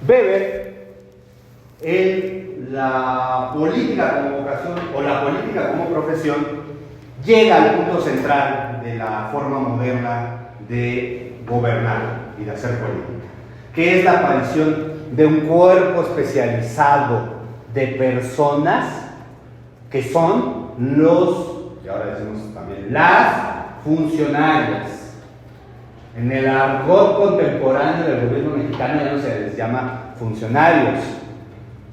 Weber, en la política como vocación o la política como profesión, llega al punto central de la forma moderna de gobernar y de hacer política, que es la aparición de un cuerpo especializado de personas que son y ahora decimos también, las funcionarias. En el argot contemporáneo del gobierno mexicano ya no se les llama funcionarios,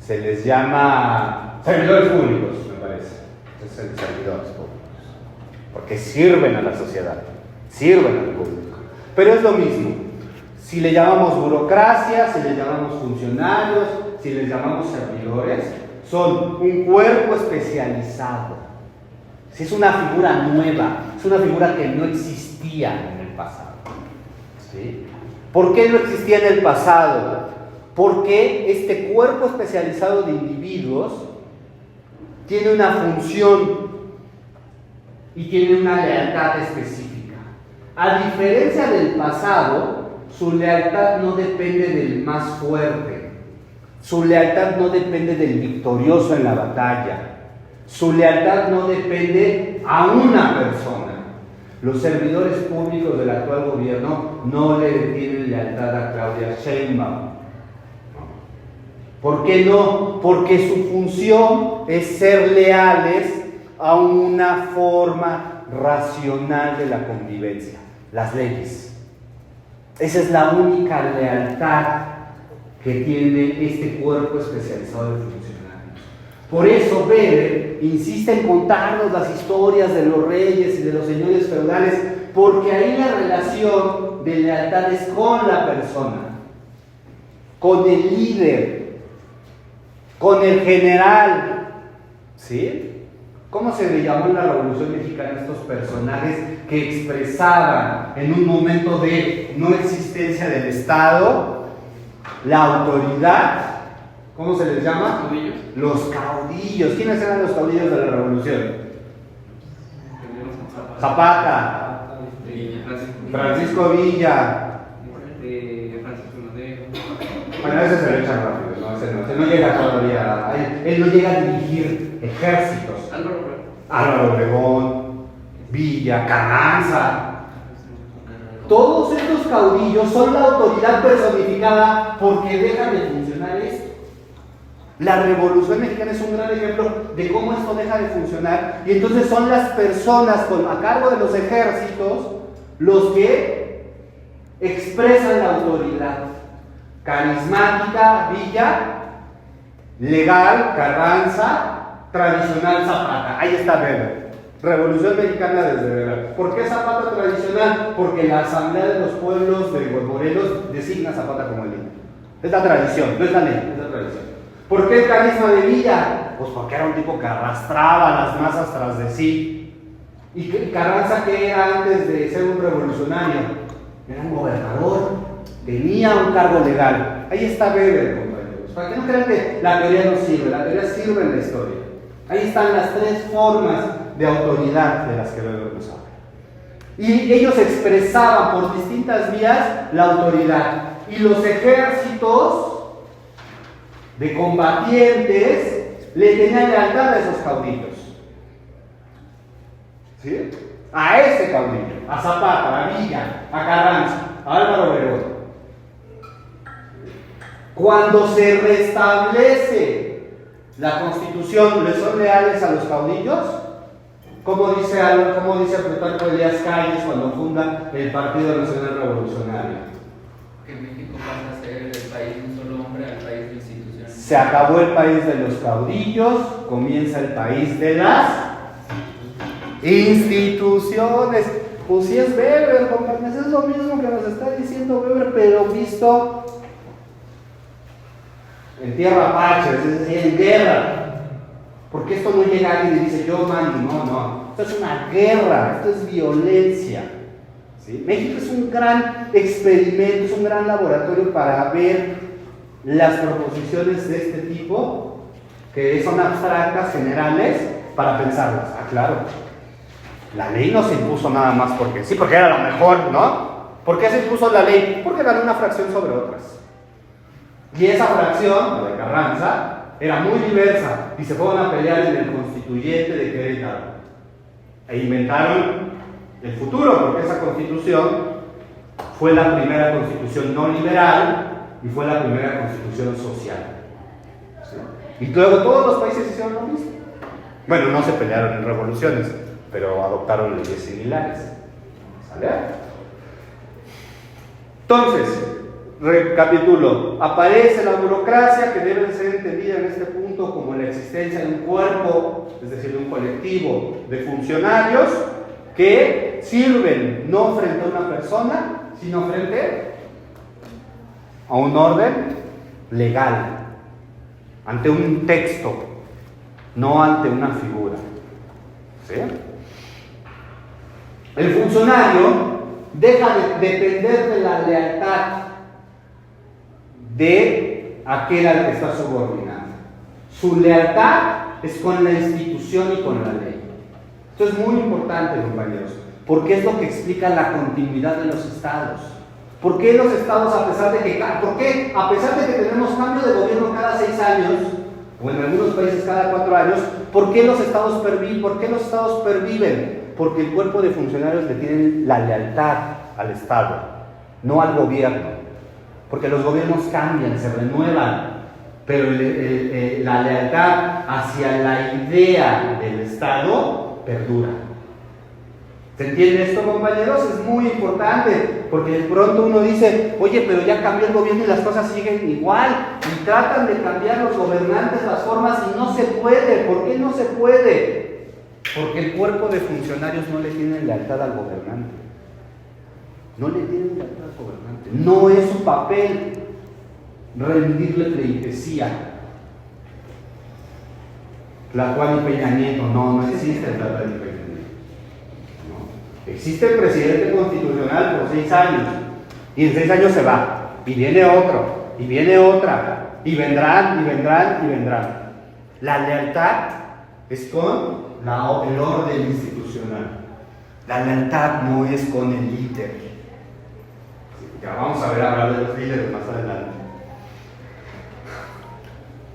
se les llama servidores públicos, me parece. Es el servidores públicos, porque sirven a la sociedad, sirven al público. Pero es lo mismo, si le llamamos burocracia, si le llamamos funcionarios, si les llamamos servidores, son un cuerpo especializado. Si es una figura nueva, es una figura que no existía en el pasado. ¿Sí? ¿Por qué no existía en el pasado? Porque este cuerpo especializado de individuos tiene una función y tiene una lealtad específica. A diferencia del pasado, su lealtad no depende del más fuerte, su lealtad no depende del victorioso en la batalla, su lealtad no depende a una persona. Los servidores públicos del actual gobierno no le tienen lealtad a Claudia Sheinbaum. ¿Por qué no? Porque su función es ser leales a una forma racional de la convivencia, las leyes. Esa es la única lealtad que tiene este cuerpo especializado de funcionarios. Por eso Weber insiste en contarnos las historias de los reyes y de los señores feudales, porque ahí la relación de lealtad es con la persona, con el líder, con el general. ¿Sí? ¿Cómo se le llamó en la Revolución Mexicana a estos personajes que expresaban en un momento de no existencia del Estado la autoridad? ¿Cómo se les llama? Caudillos. Los caudillos. ¿Quiénes eran los caudillos de la Revolución? Zapata, Francisco Villa. Francisco Madero. Bueno, ese se lo echan rápido, ¿no? Ese no llega todavía. Él no llega a dirigir ejércitos. Álvaro Obregón, Villa, Carranza. Todos estos caudillos son la autoridad personificada porque dejan de funcionar esto. La Revolución Mexicana es un gran ejemplo de cómo esto deja de funcionar, y entonces son las personas a cargo de los ejércitos los que expresan la autoridad. Carismática, Villa; legal, Carranza; tradicional, Zapata. Ahí está Weber. Revolución Mexicana desde Weber. ¿Por qué Zapata tradicional? Porque la Asamblea de los Pueblos de Morelos designa a Zapata como el líder. Es la tradición, no es la ley, es la tradición. ¿Por qué el carisma de Villa? Pues porque era un tipo que arrastraba a las masas tras de sí. ¿Y Carranza qué era antes de ser un revolucionario? Era un gobernador, tenía un cargo legal. Ahí está Weber, compañeros. Para que no crean que la teoría no sirve, la teoría sirve en la historia. Ahí están las tres formas de autoridad de las que Weber nos habla. Y ellos expresaban por distintas vías la autoridad. Y los ejércitos de combatientes le tenían lealtad a esos caudillos. ¿Sí? A ese caudillo, a Zapata, a Villa, a Carranza, a Álvaro Obregón. Cuando se restablece la Constitución, ¿le son leales a los caudillos? ¿Cómo dice Plutarco Elías Calles cuando funda el Partido Nacional Revolucionario? Que México pasa a ser el país de un solo hombre al país de instituciones. Se acabó el país de los caudillos, comienza el país de las instituciones. Pues sí es Weber, compañeros, es lo mismo que nos está diciendo Weber, pero visto en tierra apache, es decir, en guerra. Porque esto no llega a alguien y dice yo mando, no. Esto es una guerra, esto es violencia. ¿Sí? México es un gran experimento, es un gran laboratorio para ver las proposiciones de este tipo, que son abstractas, generales, para pensarlas. Ah, claro, la ley no se impuso nada más porque sí, porque era lo mejor, ¿no? ¿Por qué se impuso la ley? Porque ganó una fracción sobre otras. Y esa fracción, la de Carranza, era muy diversa y se fueron a pelear en el constituyente de Querétaro. E inventaron el futuro, porque esa constitución fue la primera constitución no liberal y fue la primera constitución social. ¿Sí? Y luego todos los países hicieron lo mismo. Bueno, no se pelearon en revoluciones, pero adoptaron leyes similares. ¿Sale? Entonces, recapitulo, aparece la burocracia, que debe ser entendida en este punto como la existencia de un cuerpo, es decir, de un colectivo de funcionarios que sirven no frente a una persona, sino frente a un orden legal, ante un texto, no ante una figura. ¿Sí? El funcionario deja de depender de la lealtad de aquel al que está subordinado. Su lealtad es con la institución y con la ley. Esto es muy importante, compañeros, porque es lo que explica la continuidad de los estados. ¿Por qué los estados, a pesar de que tenemos cambio de gobierno cada 6 años, o en algunos países cada 4 años, ¿por qué los estados perviven? Porque el cuerpo de funcionarios le tienen la lealtad al Estado, no al gobierno. Porque los gobiernos cambian, se renuevan, pero la lealtad hacia la idea del Estado perdura. ¿Se entiende esto, compañeros? Es muy importante, porque de pronto uno dice, oye, pero ya cambió el gobierno y las cosas siguen igual, y tratan de cambiar los gobernantes las formas y no se puede. ¿Por qué no se puede? Porque el cuerpo de funcionarios no le tiene lealtad al gobernante. No le tienen lealtad al gobernante. No es su papel rendirle pleitesía. Tlacuani y Peña Nieto, no existe el Tlacuani y Peña Nieto. No. Existe el presidente constitucional por 6 años, y en 6 años se va, y viene otro, y viene otra, y vendrán. La lealtad es con el orden institucional. La lealtad no es con el líder. Ya vamos a ver hablar de los líderes más adelante.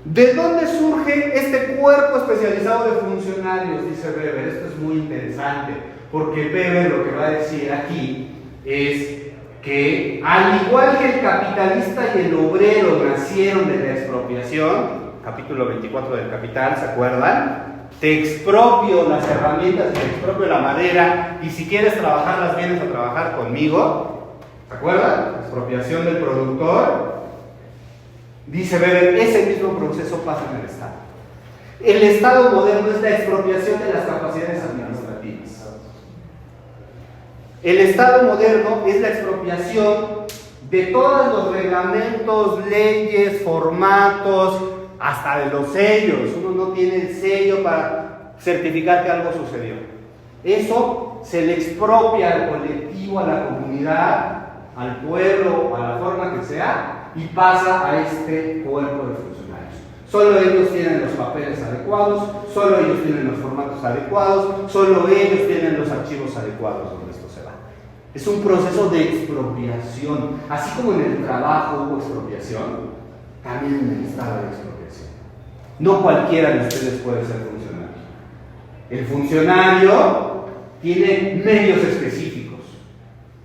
¿De dónde surge este cuerpo especializado de funcionarios? Dice Weber. Esto es muy interesante, porque Weber lo que va a decir aquí es que, al igual que el capitalista y el obrero nacieron de la expropiación, capítulo 24 del Capital, ¿se acuerdan? Te expropio las herramientas, te expropio la madera, y si quieres trabajarlas, vienes a trabajar conmigo. ¿Se acuerdan? Expropiación del productor. Dice Weber, ese mismo proceso pasa en el Estado. El Estado moderno es la expropiación de las capacidades administrativas. El Estado moderno es la expropiación de todos los reglamentos, leyes, formatos, hasta de los sellos. Uno no tiene el sello para certificar que algo sucedió. Eso se le expropia al colectivo, a la comunidad, al pueblo, a la forma que sea, y pasa a este cuerpo de funcionarios. Solo ellos tienen los papeles adecuados, solo ellos tienen los formatos adecuados, solo ellos tienen los archivos adecuados donde esto se va. Es un proceso de expropiación. Así como en el trabajo hubo expropiación, también en el Estado hay expropiación. No cualquiera de ustedes puede ser funcionario. El funcionario tiene medios específicos,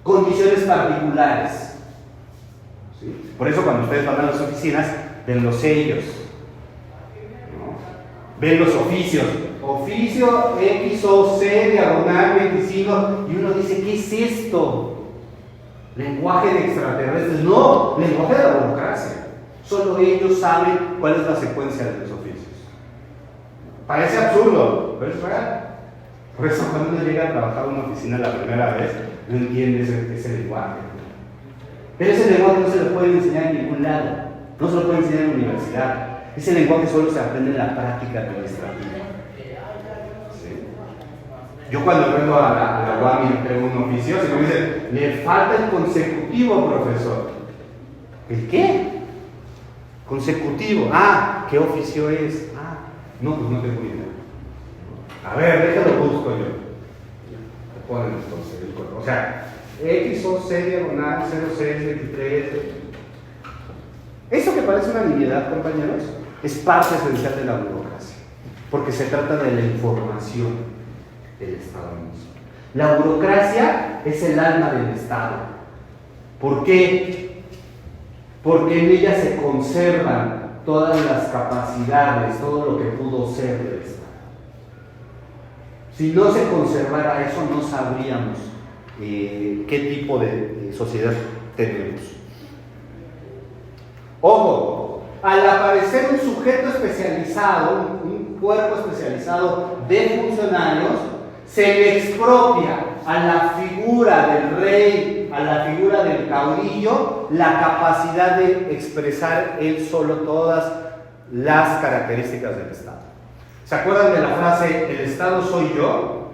condiciones particulares. ¿Sí? Por eso cuando ustedes van a las oficinas, ven los sellos, ¿no? Ven los oficios, oficio XOC, diagonal 25, y uno dice, ¿qué es esto? Lenguaje de extraterrestres. No, lenguaje de la burocracia. Solo ellos saben cuál es la secuencia de los oficios. Parece absurdo, pero es real. Por eso cuando uno llega a trabajar en una oficina la primera vez, no entiende ese lenguaje. Pero ese lenguaje no se lo pueden enseñar en ningún lado. No se lo pueden enseñar en la universidad. Ese lenguaje solo se aprende en la práctica administrativa. ¿Sí? Yo cuando vengo a la UAM y tengo un oficio, si me dicen, le falta el consecutivo, profesor. ¿El qué? Consecutivo. Ah, ¿qué oficio es? Ah, no, pues no tengo idea. A ver, déjalo busco yo. Te ponen entonces el cuerpo. O sea, X o C diagonal 0623. Eso que parece una nimiedad, compañeros, es parte esencial de la burocracia, porque se trata de la información del Estado mismo. La burocracia es el alma del Estado. ¿Por qué? Porque en ella se conservan todas las capacidades, todo lo que pudo ser del Estado. Si no se conservara eso, no sabríamos qué tipo de sociedad tenemos. Ojo, al aparecer un sujeto especializado, un cuerpo especializado de funcionarios, se le expropia a la figura del rey, a la figura del caudillo, la capacidad de expresar él solo todas las características del Estado. ¿Se acuerdan de la frase, el Estado soy yo?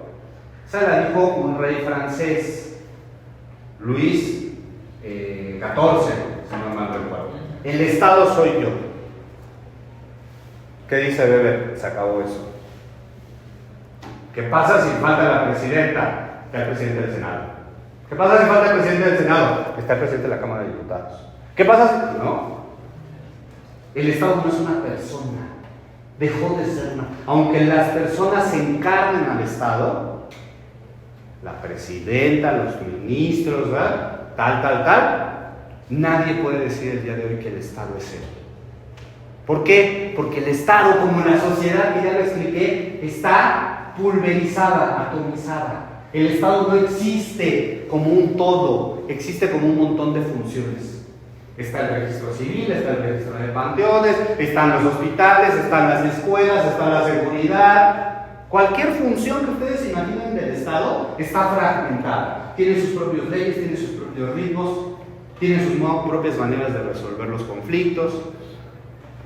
Esa la dijo un rey francés, Luis XIV, si no mal recuerdo. El Estado soy yo. ¿Qué dice Weber? Se acabó eso. ¿Qué pasa si falta la presidenta? Está el presidente del Senado. ¿Qué pasa si falta el presidente del Senado? Está el presidente de la Cámara de Diputados. ¿Qué pasa si no? El Estado no es una persona. Dejó de ser una. Aunque las personas encarnen al Estado, la presidenta, los ministros, ¿verdad? Tal, nadie puede decir el día de hoy que el Estado es él. ¿Por qué? Porque el Estado, como la sociedad que ya lo expliqué, está pulverizada, atomizada. El Estado no existe como un todo, existe como un montón de funciones. Está el registro civil, está el registro de panteones, están los hospitales, están las escuelas, está la seguridad. Cualquier función que ustedes imaginen del Estado está fragmentada. Tiene sus propias leyes, tiene sus propios ritmos, tiene sus propias maneras de resolver los conflictos.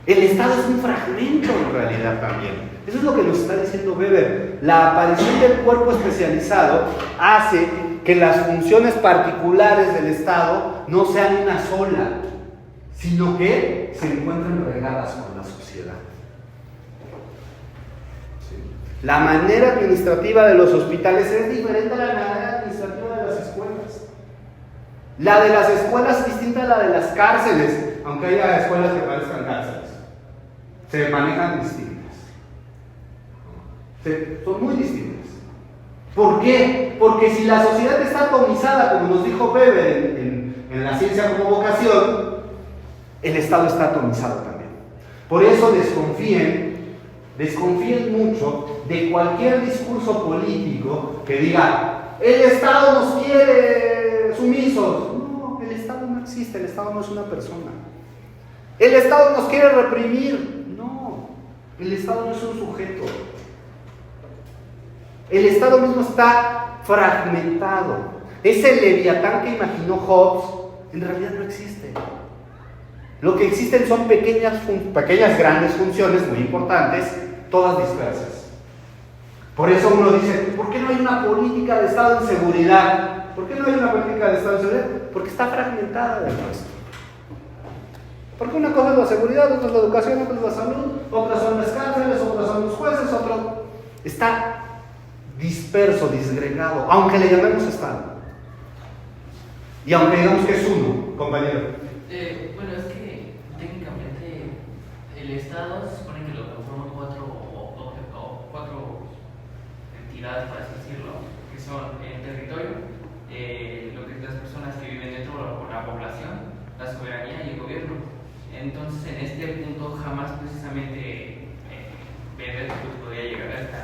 El Estado es un fragmento en realidad también. Eso es lo que nos está diciendo Weber. La aparición del cuerpo especializado hace que las funciones particulares del Estado no sean una sola, sino que se encuentran regadas con la sociedad. ¿Sí? La manera administrativa de los hospitales es diferente a la manera administrativa de las escuelas. La de las escuelas es distinta a la de las cárceles, aunque haya escuelas que parezcan cárceles. Se manejan distintas. Son muy distintas. ¿Por qué? Porque si la sociedad está atomizada, como nos dijo Weber en la ciencia como vocación, el Estado está atomizado también. Por eso desconfíen mucho de cualquier discurso político que diga, el Estado nos quiere sumisos. No, el Estado no existe, el Estado no es una persona. El Estado nos quiere reprimir. No, el Estado no es un sujeto. El Estado mismo está fragmentado. Ese leviatán que imaginó Hobbes en realidad no existe. Lo que existen son pequeñas grandes funciones muy importantes, todas dispersas. Por eso uno dice, ¿por qué no hay una política de Estado en seguridad? ¿Por qué no hay una política de Estado en seguridad? Porque está fragmentada del resto. Porque una cosa es la seguridad, otra es la educación, otra es la salud, otras son las cárceles, otras son los jueces, otro está disperso, disgregado, aunque le llamemos Estado. Y aunque digamos que es uno, compañero. Bueno, es que técnicamente el Estado se supone que lo conforman cuatro entidades, por así decirlo, que son el territorio, lo que es las personas que viven dentro de la población, la soberanía y el gobierno. Entonces, en este punto jamás precisamente Weber podría llegar a esta.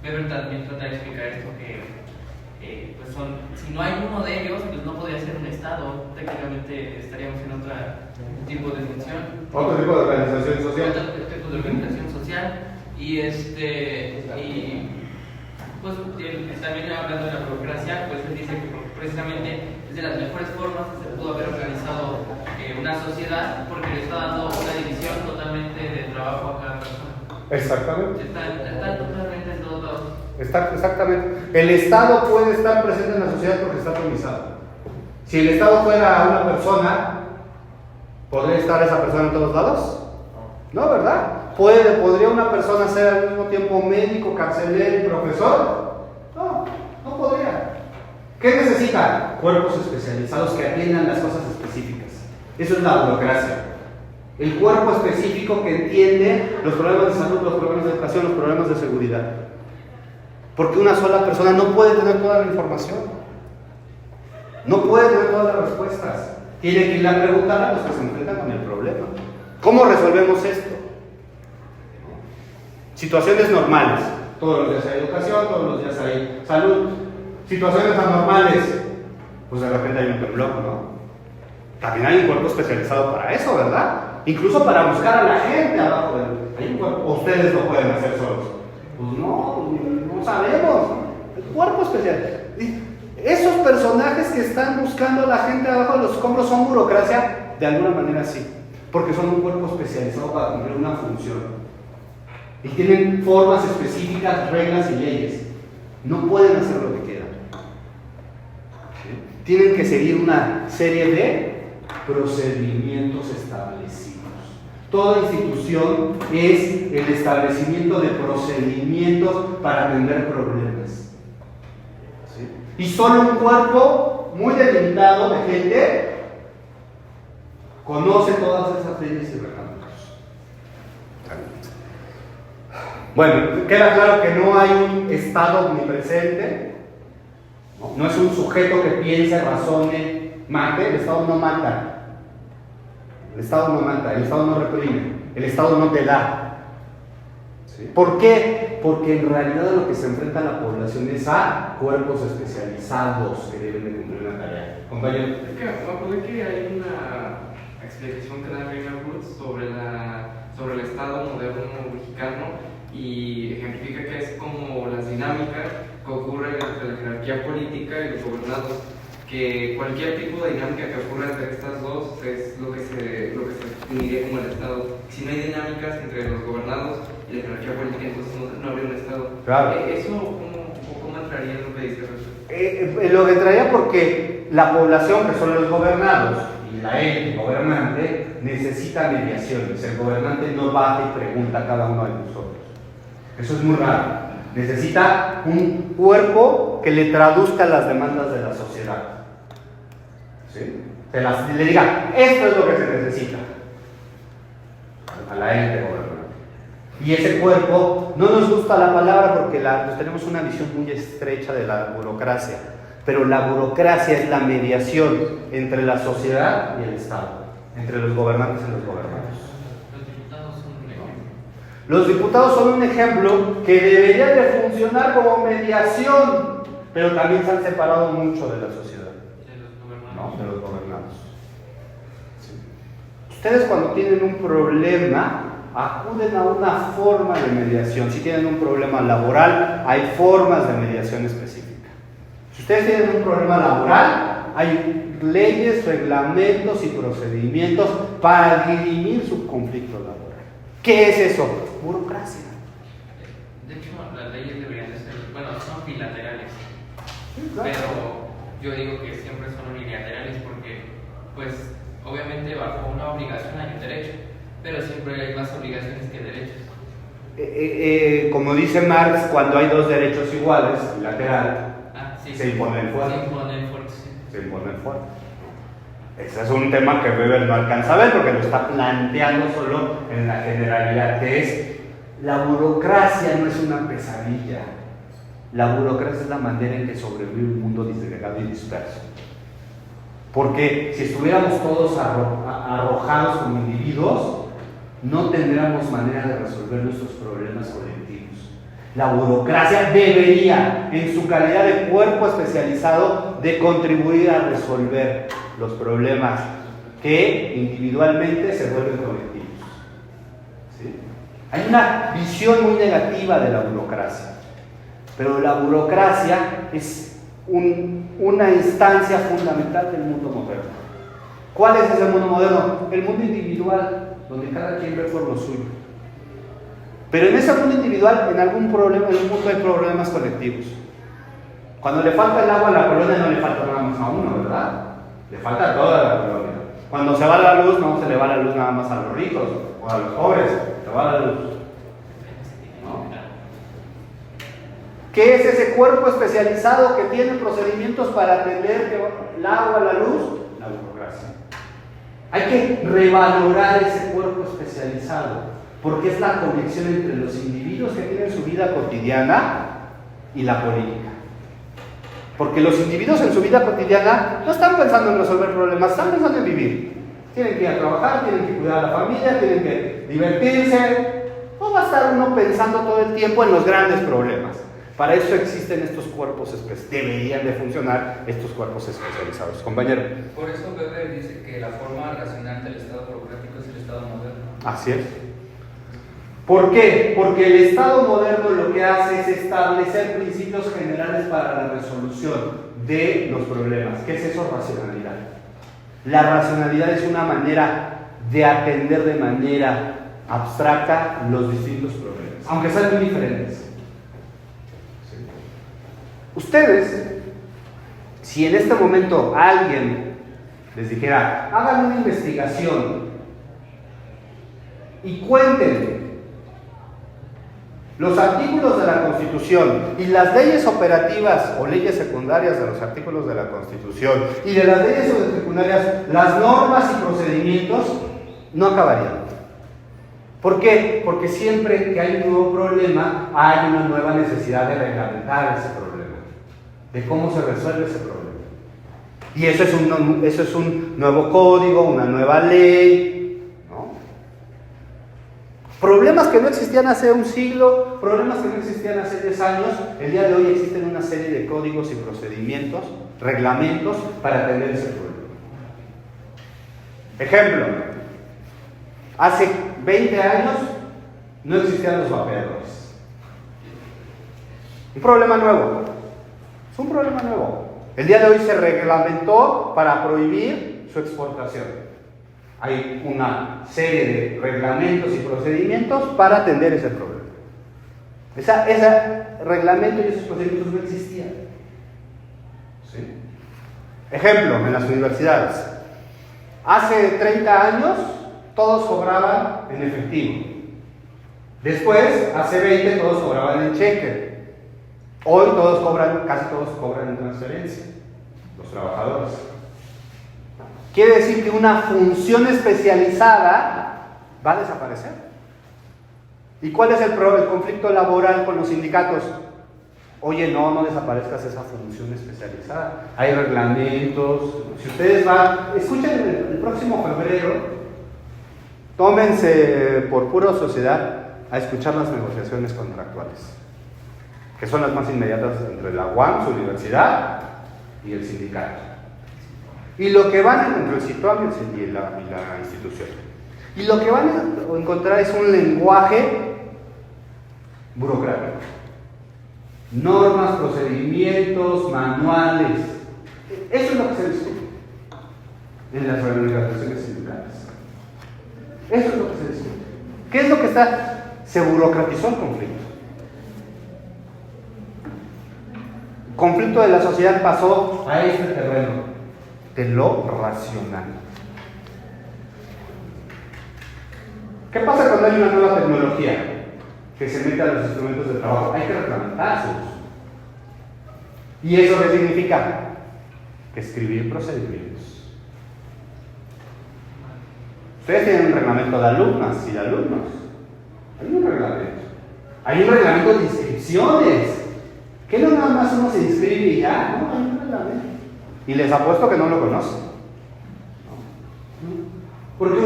Weber también trata de explicar esto que pues si no hay uno de ellos, pues no podría ser un Estado. Técnicamente estaríamos en otro tipo de función. Otro tipo de organización social. Otro tipo de organización social. Y pues también hablando de la burocracia, pues él dice que precisamente es de las mejores formas que se pudo haber organizado una sociedad, porque le está dando una división totalmente de trabajo a cada persona. Exactamente. Está totalmente en todos lados. Exactamente. El Estado puede estar presente en la sociedad porque está atomizado. Si el Estado fuera una persona, ¿podría estar esa persona en todos lados? No, ¿verdad? ¿Podría una persona ser al mismo tiempo médico, carcelero y profesor? No, no podría. ¿Qué necesita? Cuerpos especializados que atiendan las cosas específicas. Eso es la burocracia. El cuerpo específico que entiende los problemas de salud, los problemas de educación, los problemas de seguridad. Porque una sola persona no puede tener toda la información. No puede tener todas las respuestas. Tiene que ir a preguntar a los que se enfrentan con el problema. ¿Cómo resolvemos esto? Situaciones normales. Todos los días hay educación, todos los días hay salud. Situaciones anormales. Pues de repente hay un temblor, ¿no? También hay un cuerpo especializado para eso, ¿verdad? Incluso para buscar a la gente abajo del... Hay un cuerpo. Ustedes lo pueden hacer solos. Pues no sabemos. El cuerpo especial. Esos personajes que están buscando a la gente abajo de los escombros son burocracia, de alguna manera sí, porque son un cuerpo especializado para cumplir una función y tienen formas específicas, reglas y leyes. No pueden hacer lo que quieran. ¿Sí? Tienen que seguir una serie de procedimientos establecidos. Toda institución es el establecimiento de procedimientos para atender problemas. ¿Sí? Y solo un cuerpo muy delimitado de gente conoce todas esas leyes y reglamentos. Bueno, queda claro que no hay un Estado omnipresente, no es un sujeto que piense, razone, mate. El Estado no mata. El Estado no mata, el Estado no reprime, el Estado no te da. ¿Sí? ¿Por qué? Porque en realidad lo que se enfrenta a la población es a cuerpos especializados que deben de cumplir una tarea. Compañero. Es que me acordé que hay una explicación que da Raymond Woods sobre el Estado moderno mexicano y ejemplifica que es como las dinámicas que ocurren entre la jerarquía política y los gobernados. Que cualquier tipo de dinámica que ocurra entre estas dos es lo que se definiría como el Estado. Si no hay dinámicas entre los gobernados y la jerarquía política, entonces no habría un Estado. Claro. ¿Eso cómo entraría en lo que dice? Lo que entraría porque la población, que son los gobernados, y la élite gobernante, necesita mediaciones. El gobernante no va y pregunta a cada uno de nosotros. Eso es muy raro. Necesita un cuerpo que le traduzca las demandas de la sociedad. ¿Sí? Le diga, esto es lo que se necesita a la élite gobernante. Y ese cuerpo, no nos gusta la palabra porque tenemos una visión muy estrecha de la burocracia, pero la burocracia es la mediación entre la sociedad y el Estado, entre los gobernantes y los gobernados. Los diputados son un ejemplo que debería de funcionar como mediación, pero también se han separado mucho de la sociedad. De los gobernados. Sí. Ustedes cuando tienen un problema, acuden a una forma de mediación. Si tienen un problema laboral, hay formas de mediación específica. Si ustedes tienen un problema laboral, hay leyes, reglamentos y procedimientos para dirimir su conflicto laboral. ¿Qué es eso? Burocracia. De hecho, las leyes deberían de ser, bueno, son bilaterales, Claro. pero yo digo que siempre son unilaterales porque, pues, obviamente bajo una obligación hay un derecho, pero siempre hay más obligaciones que derechos. Como dice Marx, cuando hay dos derechos iguales, bilateral, Sí, se impone el fuerte. Se impone el fuerte, sí. Se impone el fuerte. Ese es un tema que Weber no alcanza a ver porque lo está planteando solo en la generalidad, que es la burocracia no es una pesadilla. La burocracia es la manera en que sobrevive un mundo disgregado y disperso. Porque si estuviéramos todos arrojados como individuos, no tendríamos manera de resolver nuestros problemas colectivos. La burocracia debería, en su calidad de cuerpo especializado, de contribuir a resolver los problemas que individualmente se vuelven colectivos. ¿Sí? Hay una visión muy negativa de la burocracia, pero la burocracia es una instancia fundamental del mundo moderno. ¿Cuál es ese mundo moderno? El mundo individual, donde cada quien ve por lo suyo. Pero en ese mundo individual, en un punto hay problemas colectivos. Cuando le falta el agua a la colonia, no le falta nada más a uno, ¿verdad? Le falta a toda la colonia. Cuando se va la luz, no se le va la luz nada más a los ricos o a los pobres, se va la luz. ¿No? ¿Qué es ese cuerpo especializado que tiene procedimientos para atender el agua, la luz? La burocracia. Hay que revalorar ese cuerpo especializado, porque es la conexión entre los individuos que tienen su vida cotidiana y la política. Porque los individuos en su vida cotidiana no están pensando en resolver problemas, están pensando en vivir. Tienen que ir a trabajar, tienen que cuidar a la familia, tienen que divertirse. No va a estar uno pensando todo el tiempo en los grandes problemas. Para eso existen estos cuerpos especializados, deberían de funcionar estos cuerpos especializados. Compañero. Por eso Weber dice que la forma racional del Estado burocrático es el Estado moderno. Así es. ¿Por qué? Porque el Estado moderno lo que hace es establecer principios generales para la resolución de los problemas. ¿Qué es eso? Racionalidad. La racionalidad es una manera de atender de manera abstracta los distintos problemas, aunque sean muy diferentes. ¿Sí? Ustedes, si en este momento alguien les dijera, hagan una investigación y cuenten los artículos de la Constitución y las leyes operativas o leyes secundarias de los artículos de la Constitución y de las leyes secundarias, las normas y procedimientos, no acabarían. ¿Por qué? Porque siempre que hay un nuevo problema, hay una nueva necesidad de reglamentar ese problema, de cómo se resuelve ese problema. Y eso es un nuevo código, una nueva ley, ¿no? Problemas que no existían hace un siglo, problemas que no existían hace 10 años, el día de hoy existen una serie de códigos y procedimientos, reglamentos para atender ese problema. Ejemplo, hace 20 años no existían los vapeadores. Un problema nuevo. Es un problema nuevo. El día de hoy se reglamentó para prohibir su exportación. Hay una serie de reglamentos y procedimientos para atender ese problema. Ese reglamento y esos procedimientos no existían. ¿Sí? Ejemplo, en las universidades. Hace 30 años todos cobraban en efectivo. Después, hace 20, todos cobraban en cheque. Hoy casi todos cobran en transferencia, los trabajadores. Quiere decir que una función especializada va a desaparecer. ¿Y cuál es el conflicto laboral con los sindicatos? Oye, no desaparezcas esa función especializada. Hay reglamentos. Si ustedes escuchen el próximo febrero, tómense por pura sociedad a escuchar las negociaciones contractuales, que son las más inmediatas entre la UAM, su universidad, y el sindicato. Y lo que van a encontrar, el CITOAM y la institución. Y lo que van a encontrar es un lenguaje burocrático. Normas, procedimientos, manuales. Eso es lo que se discute en las organizaciones sindicales. Eso es lo que se discute. ¿Qué es lo que está? Se burocratizó el conflicto. El conflicto de la sociedad pasó a este terreno de lo racional. ¿Qué pasa cuando hay una nueva tecnología que se mete a los instrumentos de trabajo? Hay que reglamentar su uso. ¿Y eso qué significa? Que escribir procedimientos. Ustedes tienen un reglamento de alumnas y de alumnos. Hay un reglamento. Hay un reglamento de inscripciones. Que no nada más uno se inscribe y ya, no, hay un reglamento. Y les apuesto que no lo conocen. Porque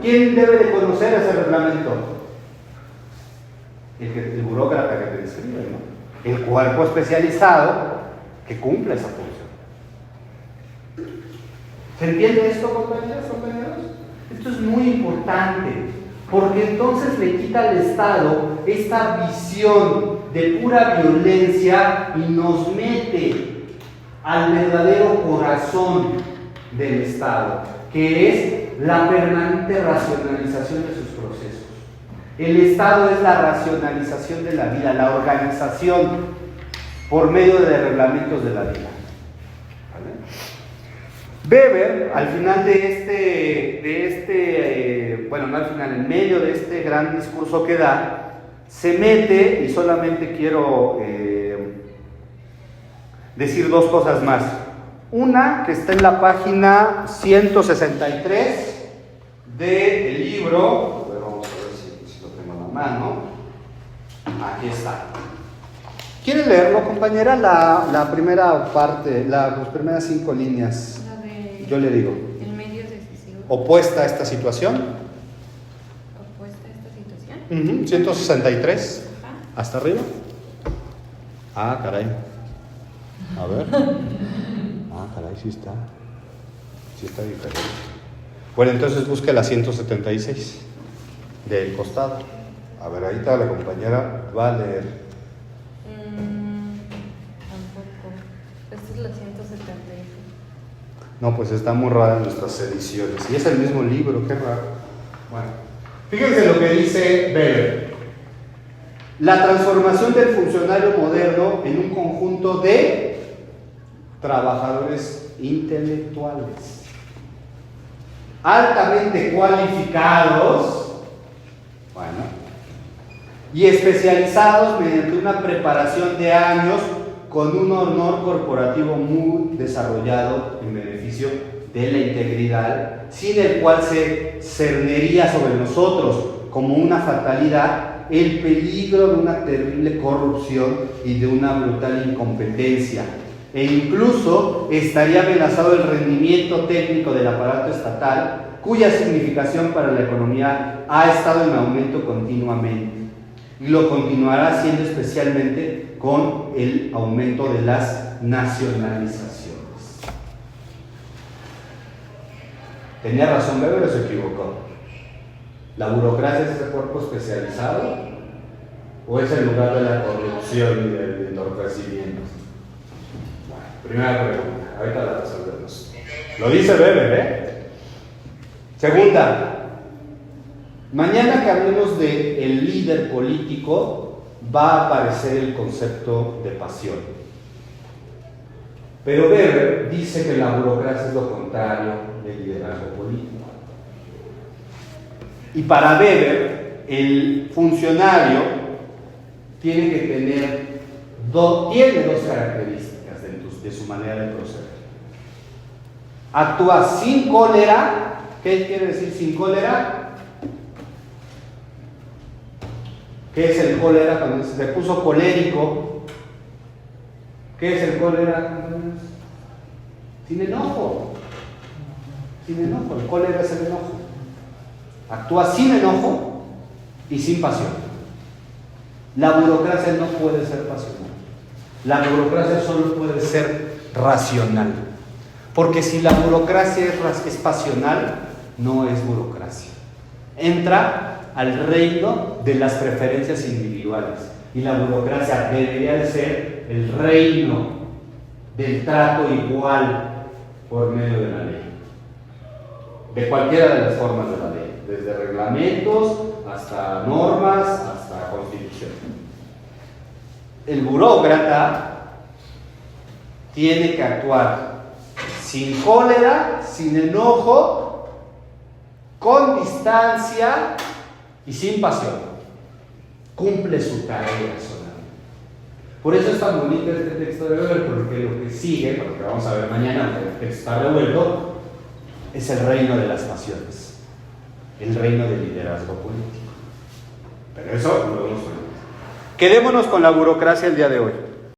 ¿quién debe de conocer ese reglamento? El burócrata que te inscribe, ¿no? El cuerpo especializado que cumple esa función. ¿Se entiende esto, compañeros? Esto es muy importante, porque entonces le quita al Estado esta visión de pura violencia y nos mete al verdadero corazón del Estado, que es la permanente racionalización de sus procesos. El Estado es la racionalización de la vida, la organización por medio de reglamentos de la vida. ¿Vale? Weber, al final no al final, en medio de este gran discurso que da, se mete, y solamente quiero decir dos cosas más. Una, que está en la página 163 del libro. A ver, vamos a ver si lo tengo en la mano. Aquí está. ¿Quiere leerlo, compañera? La primera parte, las primeras 5 líneas. La de Yo le digo. el medio decisivo. Opuesta a esta situación. Opuesta a esta situación. 163. Ajá. ¿Hasta arriba? Ah, caray. A ver. Ah, caray, sí está. Sí está diferente. Bueno, entonces busque la 176 del costado. A ver, ahí está la compañera. Va a leer. Tampoco. Esta es la 176. No, pues está muy rara en nuestras ediciones. Y es el mismo libro, qué raro. Bueno, fíjense lo que dice Weber. La transformación del funcionario moderno en un conjunto de trabajadores intelectuales altamente cualificados, y especializados mediante una preparación de años con un honor corporativo muy desarrollado en beneficio de la integridad, sin el cual se cernería sobre nosotros como una fatalidad el peligro de una terrible corrupción y de una brutal incompetencia, e incluso estaría amenazado el rendimiento técnico del aparato estatal, cuya significación para la economía ha estado en aumento continuamente y lo continuará haciendo, especialmente con el aumento de las nacionalizaciones. ¿Tenía razón Weber o se equivocó? ¿La burocracia es ese cuerpo especializado o es el lugar de la corrupción y del entorpecimiento? Bueno, primera pregunta, ahorita la resolvemos. Lo dice Weber, ¿eh? Segunda, mañana que hablemos de el líder político va a aparecer el concepto de pasión. Pero Weber dice que la burocracia es lo contrario del liderazgo político. Y para Weber, el funcionario tiene que tener tiene dos características de su manera de proceder. Actúa sin cólera. ¿Qué quiere decir sin cólera? ¿Qué es el cólera? Cuando se puso colérico. ¿Qué es el cólera? Sin enojo. Sin enojo. El cólera es el enojo. Actúa sin enojo y sin pasión. La burocracia no puede ser pasional. La burocracia solo puede ser racional. Porque si la burocracia es pasional, no es burocracia. Entra al reino de las preferencias individuales. Y la burocracia debería de ser el reino del trato igual por medio de la ley. De cualquiera de las formas de la ley. Desde reglamentos hasta normas, hasta constitución. El burócrata tiene que actuar sin cólera, sin enojo, con distancia y sin pasión. Cumple su tarea solamente. Por eso es tan bonito este texto de Weber, porque lo que sigue, lo que vamos a ver mañana, aunque el texto está revuelto, es el reino de las pasiones. El reino del liderazgo político. Pero eso lo vemos mañana. Quedémonos con la burocracia el día de hoy.